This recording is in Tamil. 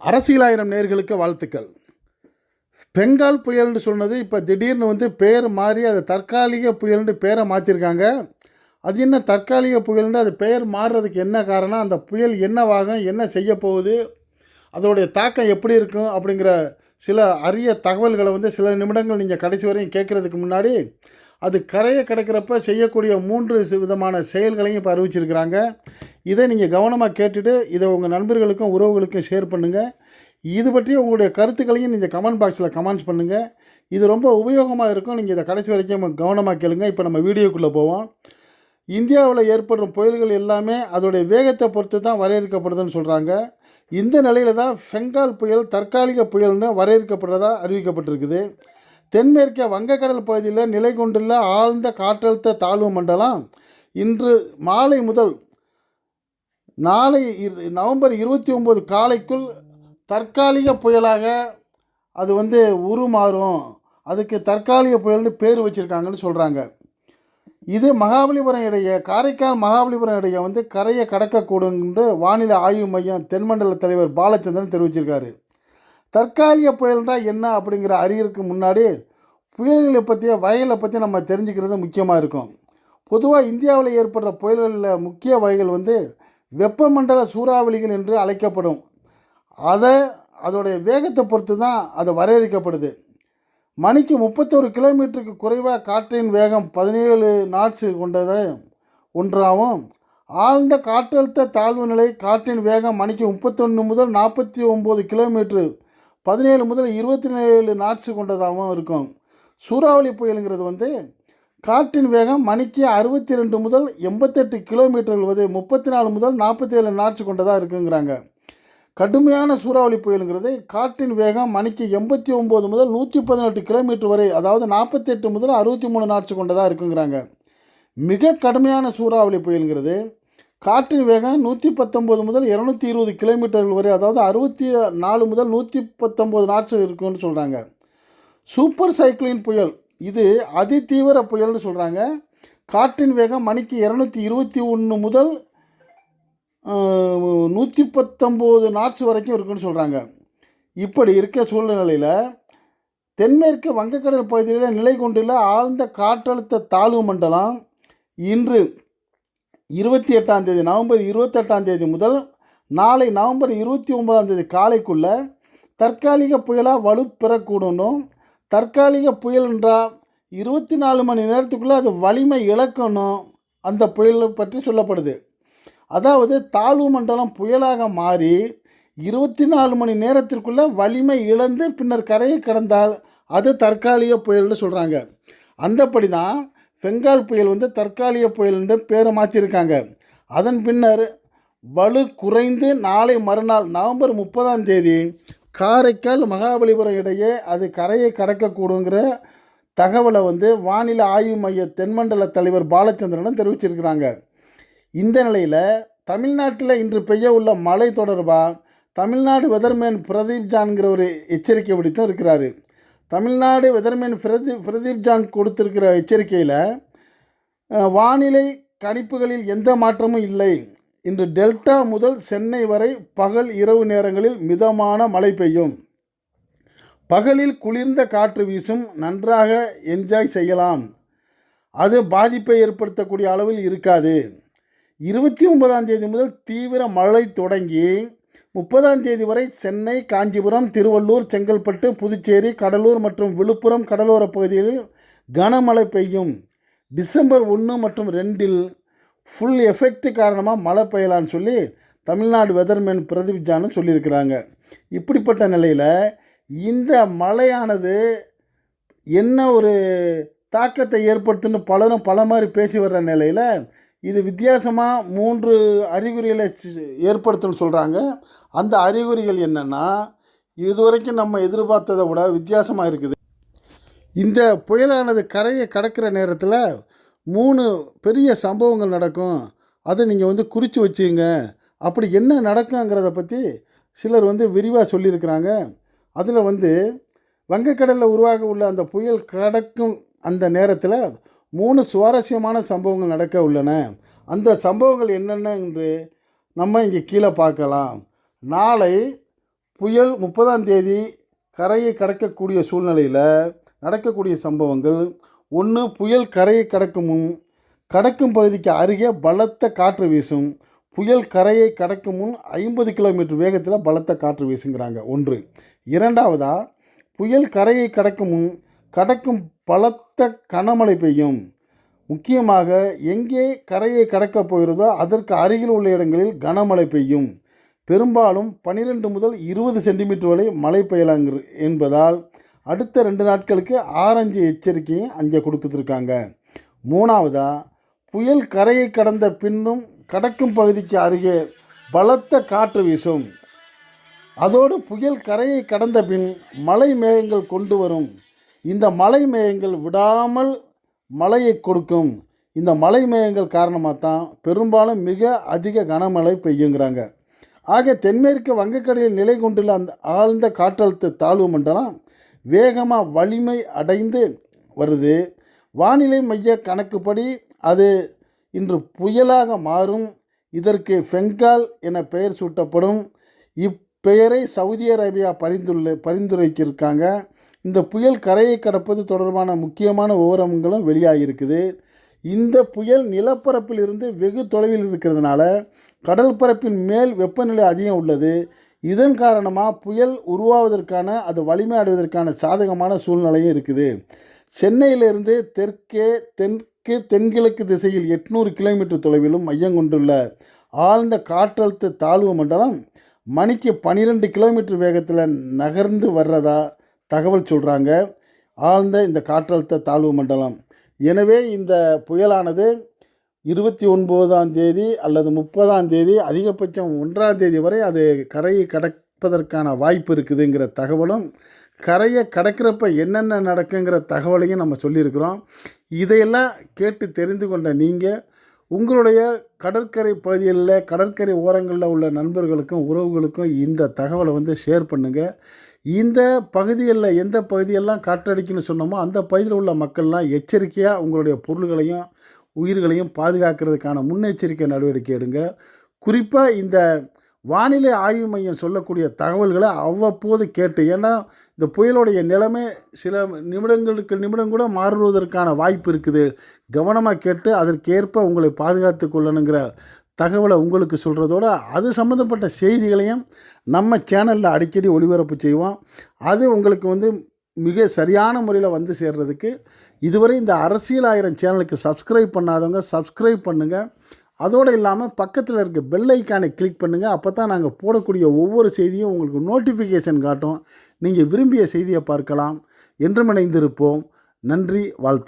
அரசியலாயிரம் நேர்களுக்கு வாழ்த்துக்கள். பெங்கால் புயல்னு சொன்னது இப்போ திடீர்னு பேர் மாறி அது தற்காலிக புயல்னு பேரை மாற்றிருக்காங்க. அது என்ன தற்காலிக புயல்னு அது பெயர் மாறுறதுக்கு என்ன காரணம், அந்த புயல் என்னவாகும், என்ன செய்ய போகுது, அதோடைய தாக்கம் எப்படி இருக்கும் அப்படிங்கிற சில அரிய தகவல்களை சில நிமிடங்கள் நீங்கள் கடைசி வரையும் கேட்குறதுக்கு முன்னாடி அது கரையை கிடக்கிறப்ப செய்யக்கூடிய 3 விதமான செயல்களையும் இப்போ அறிவிச்சிருக்கிறாங்க. இதை நீங்கள் கவனமாக கேட்டுட்டு இதை உங்கள் நண்பர்களுக்கும் உறவுகளுக்கும் ஷேர் பண்ணுங்கள். இது பற்றி உங்களுடைய கருத்துக்களையும் நீங்கள் கமெண்ட் பாக்ஸில் கமெண்ட்ஸ் பண்ணுங்கள். இது ரொம்ப உபயோகமாக இருக்கும். நீங்கள் இதை கடைசி வரைக்கும் கவனமாக கேளுங்க. இப்போ நம்ம வீடியோக்குள்ளே போவோம். இந்தியாவில் ஏற்படும் புயல்கள் எல்லாமே அதோடைய வேகத்தை பொறுத்து தான் வரையறுக்கப்படுதுன்னு சொல்கிறாங்க. இந்த நிலையில் தான் பெங்கால் புயல் தற்காலிக புயல்னு வரையறுக்கப்படுறதா அறிவிக்கப்பட்டிருக்குது. தென்மேற்கே வங்கக்கடல் பகுதியில் நிலை கொண்டுள்ள ஆழ்ந்த காற்றழுத்த தாழ்வு மண்டலம் இன்று மாலை முதல் நாளை நவம்பர் 29 காலைக்குள் தற்காலிக புயலாக அது உருமாறும். அதுக்கு தற்காலிக புயல்னு பேர் வச்சுருக்காங்கன்னு சொல்கிறாங்க. இது மகாபலிபுரம் இடையே காரைக்கால் மகாபலிபுரம் இடையே கரையை கடக்கக்கூடும் என்று வானிலை ஆய்வு மையம் தென்மண்டல தலைவர் பாலச்சந்திரன் தெரிவிச்சிருக்காரு. தற்காலிக புயல்ன்றா என்ன அப்படிங்கிற அறியறதுக்கு முன்னாடி புயல்களை பற்றிய வகைகளை பற்றி நம்ம தெரிஞ்சுக்கிறது முக்கியமாக இருக்கும். பொதுவாக இந்தியாவில் ஏற்படுற புயல்களில் முக்கிய வகைகள் வெப்பமண்டல சூறாவளிகள் என்று அழைக்கப்படும். அதோடைய வேகத்தை பொறுத்து தான் அது வரையறுக்கப்படுது. மணிக்கு 31 கிலோமீட்டருக்கு குறைவாக காற்றின் வேகம் 17 நாட்ஸ் கொண்டது ஒன்றாகவும், ஆழ்ந்த காற்றழுத்த தாழ்வு நிலை காற்றின் வேகம் மணிக்கு 31 முதல் 49 கிலோமீட்டர் 17 முதல் 27 நாட்ஸ் கொண்டதாகவும் இருக்கும். சூறாவளி புயலுங்கிறது காற்றின் வேகம் மணிக்கு 62 முதல் 88 கிலோமீட்டர்கள் 34 முதல் 47 நாட்ஸ் கொண்டதாக இருக்குங்கிறாங்க. கடுமையான சூறாவளி புயலுங்கிறது காற்றின் வேகம் மணிக்கு 89 முதல் 118 கிலோமீட்டர் வரை, அதாவது 48 முதல் 63 நாட்ஸ் கொண்டதாக இருக்குங்கிறாங்க. மிக கடுமையான சூறாவளி புயலுங்கிறது காற்றின் வேகம் 119 முதல் 220 கிலோமீட்டர்கள் வரை, அதாவது 64 முதல் 119 நாட்ஸ் இருக்குன்னு சொல்கிறாங்க. சூப்பர் சைக்ளோன் புயல் இது அதிதீவிர புயல்னு சொல்கிறாங்க. காற்றின் வேகம் மணிக்கு 221 முதல் 119 நாட்ஸ் வரைக்கும் இருக்குன்னு சொல்கிறாங்க. இப்படி இருக்க சூழ்நிலையில் தென்மேற்கு வங்கக்கடல் பகுதியில் நிலை கொண்டுள்ள ஆழ்ந்த காற்றழுத்த தாழ்வு மண்டலம் இன்று 28ஆம் தேதி நவம்பர் 28ஆம் தேதி முதல் நாளை நவம்பர் 29ஆம் தேதி காலைக்குள்ள தற்காலிக புயலாக வலுப்பெறக்கூடணும். தற்காலிக புயல் என்றால் 24 மணி நேரத்துக்குள்ளே அது வலிமை இழக்கணும். அந்த புயல் பற்றி சொல்லப்படுது. அதாவது தாழ்வு மண்டலம் புயலாக மாறி 24 மணி நேரத்திற்குள்ளே வலிமை இழந்து பின்னர் கரையை கடந்தால் அது தற்காலிக புயல்னு சொல்கிறாங்க. அந்தப்படி தான் பெங்கால் புயல் தற்காலிக புயல் என்று பேரை மாற்றிருக்காங்க. அதன் பின்னர் வலு குறைந்து நாளை மறுநாள் நவம்பர் 30ஆம் தேதி காரைக்கால் மகாபலிபுரம் இடையே அது கரையை கடக்கக்கூடுங்கிற தகவலை வானிலை ஆய்வு மைய தென்மண்டல தலைவர் பாலச்சந்திரனும் தெரிவிச்சிருக்கிறாங்க. இந்த நிலையில் தமிழ்நாட்டில் இன்று பெய்ய உள்ள மழை தொடர்பாக தமிழ்நாடு வெதர்மேன் பிரதீப் ஜான்கிற ஒரு எச்சரிக்கை விடுத்தும் இருக்கிறாரு. தமிழ்நாடு வெதர்மேன் பிரதீப் ஜான் கொடுத்திருக்கிற எச்சரிக்கையில் வானிலை கணிப்புகளில் எந்த மாற்றமும் இல்லை. இன்று டெல்டா முதல் சென்னை வரை பகல் இரவு நேரங்களில் மிதமான மழை பெய்யும். பகலில் குளிர்ந்த காற்று வீசும், நன்றாக என்ஜாய் செய்யலாம். அது பாதிப்பை ஏற்படுத்தக்கூடிய அளவில் இருக்காது. 29ஆம் தேதி முதல் தீவிர மழை தொடங்கி 30ஆம் தேதி வரை சென்னை, காஞ்சிபுரம், திருவள்ளூர், செங்கல்பட்டு, புதுச்சேரி, கடலூர் மற்றும் விழுப்புரம் கடலோர பகுதிகளில் கனமழை பெய்யும். டிசம்பர் 1 மற்றும் 2இல் ஃபுல் எஃபெக்ட் காரணமாக மழை பெய்யலான்னு சொல்லி தமிழ்நாடு வெதர்மேன் பிரதீப் ஜானும் சொல்லியிருக்கிறாங்க. இப்படிப்பட்ட நிலையில் இந்த மழையானது என்ன ஒரு தாக்கத்தை ஏற்படுத்துன்னு பலரும் பல மாதிரி பேசி வர்ற நிலையில் இது வித்தியாசமாக 3 அறிகுறிகளை ஏற்படுத்துன்னு சொல்கிறாங்க. அந்த அறிகுறிகள் என்னென்னா இதுவரைக்கும் நம்ம எதிர்பார்த்ததை விட வித்தியாசமாக இருக்குது. இந்த புயலானது கரையை கடக்கிற நேரத்தில் 3 பெரிய சம்பவங்கள் நடக்கும். அதை நீங்கள் குறித்து வச்சுங்க. அப்படி என்ன நடக்குங்கிறத பற்றி சிலர் விரிவாக சொல்லியிருக்கிறாங்க. அதில் வங்கக்கடலில் உருவாக உள்ள அந்த புயல் கடக்கும் அந்த நேரத்தில் 3 சுவாரஸ்யமான சம்பவங்கள் நடக்க உள்ளன. அந்த சம்பவங்கள் என்னென்ன என்று நம்ம இங்கே கீழே பார்க்கலாம். நாளை புயல் 30ஆம் தேதி கரையை கடக்கக்கூடிய சூழ்நிலையில் நடக்கக்கூடிய சம்பவங்கள்: ஒன்று, புயல் கரையை கடக்கும் முன் கடக்கும் பகுதிக்கு அருகே பலத்த காற்று வீசும். புயல் கரையை கடக்கும் முன் 50 கிலோமீட்டர் வேகத்தில் பலத்த காற்று வீசுங்கிறாங்க. ஒன்று. இரண்டாவதா, புயல் கரையை கடக்கும் முன் கடக்கும் பலத்த கனமழை பெய்யும். முக்கியமாக எங்கே கரையை கடக்கப் போகிறதோ அதற்கு அருகில் உள்ள இடங்களில் கனமழை பெய்யும். பெரும்பாலும் 12 முதல் 20 சென்டிமீட்டர் வரை மழை பெய்யலாம் என்பதால் அடுத்த 2 நாட்களுக்கு ஆரஞ்சு எச்சரிக்கையும் அங்கே கொடுத்துருக்காங்க. மூணாவதா, புயல் கரையை கடந்த பின்னும் கடக்கும் பகுதிக்கு அருகே பலத்த காற்று வீசும். அதோடு புயல் கரையை கடந்த பின் மழை மேகங்கள் கொண்டு வரும். இந்த மழை மேகங்கள் விடாமல் மழையை கொடுக்கும். இந்த மழை மேகங்கள் காரணமாக தான் பெரும்பாலும் மிக அதிக கனமழை பெய்யுங்கிறாங்க. ஆக தென்மேற்கு வங்கக்கடலில் நிலை கொண்டுள்ள அந்த ஆழ்ந்த காற்றழுத்த தாழ்வு மண்டலம் வேகமாக வலிமை அடைந்து வருது. வானிலை மைய கணக்குப்படி அது இன்று புயலாக மாறும். இதற்கு பெங்கால் என பெயர் சூட்டப்படும். இப்பெயரை சவுதி அரேபியா பரிந்துரைக்கிருக்காங்க. இந்த புயல் கரையை கடப்பது தொடர்பான முக்கியமான விவரங்களும் வெளியாகியிருக்குது. இந்த புயல் நிலப்பரப்பில் இருந்து வெகு தொலைவில் இருக்கிறதுனால கடல் பரப்பின் மேல் வெப்பநிலை அதிகம் உள்ளது. இதன் காரணமாக புயல் உருவாவதற்கான, அது வலிமை அடைவதற்கான சாதகமான சூழ்நிலையும் இருக்குது. சென்னையிலிருந்து தென்கிழக்கு திசையில் 800 கிலோமீட்டர் தொலைவிலும் மையம் கொண்டுள்ள ஆழ்ந்த காற்றழுத்த தாழ்வு மண்டலம் மணிக்கு 12 கிலோமீட்டர் வேகத்தில் நகர்ந்து வர்றதா தகவல் சொல்கிறாங்க. ஆழ்ந்த இந்த காற்றழுத்த தாழ்வு மண்டலம். எனவே இந்த புயலானது 29ஆம் தேதி அல்லது 30ஆம் தேதி, அதிகபட்சம் 1ஆம் தேதி வரை அது கரையை கடப்பதற்கான வாய்ப்பு இருக்குதுங்கிற தகவலும், கரையை கடக்கிறப்ப என்னென்ன நடக்குங்கிற தகவலையும் நம்ம சொல்லியிருக்கிறோம். இதையெல்லாம் கேட்டு தெரிந்து கொண்ட நீங்கள் உங்களுடைய கடற்கரை பகுதிகளில், கடற்கரை ஓரங்களில் உள்ள நண்பர்களுக்கும் உறவுகளுக்கும் இந்த தகவலை ஷேர் பண்ணுங்கள். இந்த பகுதிகளில் எந்த பகுதியெல்லாம் காற்றடிக்குன்னு சொன்னோமோ அந்த பகுதியில் உள்ள மக்கள்லாம் எச்சரிக்கையாக உங்களுடைய பொருள்களையும் உயிர்களையும் பாதுகாக்கிறதுக்கான முன்னெச்சரிக்கை நடவடிக்கை எடுங்க. குறிப்பாக இந்த வானிலை ஆய்வு மையம் சொல்லக்கூடிய தகவல்களை அவ்வப்போது கேட்டு, ஏன்னா இந்த புயலுடைய நிலைமை சில நிமிடம் கூட மாறுவதற்கான வாய்ப்பு இருக்குது. கவனமாக கேட்டு அதற்கேற்ப உங்களை பாதுகாத்து கொள்ளணுங்கிற தகவலை உங்களுக்கு சொல்கிறதோட, அது சம்மந்தப்பட்ட செய்திகளையும் நம்ம சேனலில் அடிக்கடி ஒளிபரப்பு செய்வோம். அது உங்களுக்கு மிக சரியான முறையில் சேர்றதுக்கு இதுவரை இந்த அரசியல் ஆயிரம் சேனலுக்கு சப்ஸ்கிரைப் பண்ணாதவங்க சப்ஸ்கிரைப் பண்ணுங்கள். அதோடு இல்லாமல் பக்கத்தில் இருக்க பெல் ஐக்கானை கிளிக் பண்ணுங்கள். அப்போ தான் நாங்கள் போடக்கூடிய ஒவ்வொரு செய்தியும் உங்களுக்கு நோட்டிஃபிகேஷன் காட்டும். நீங்கள் விரும்பிய செய்தியை பார்க்கலாம். என்றும் இணைந்திருப்போம். நன்றி, வாழ்த்து.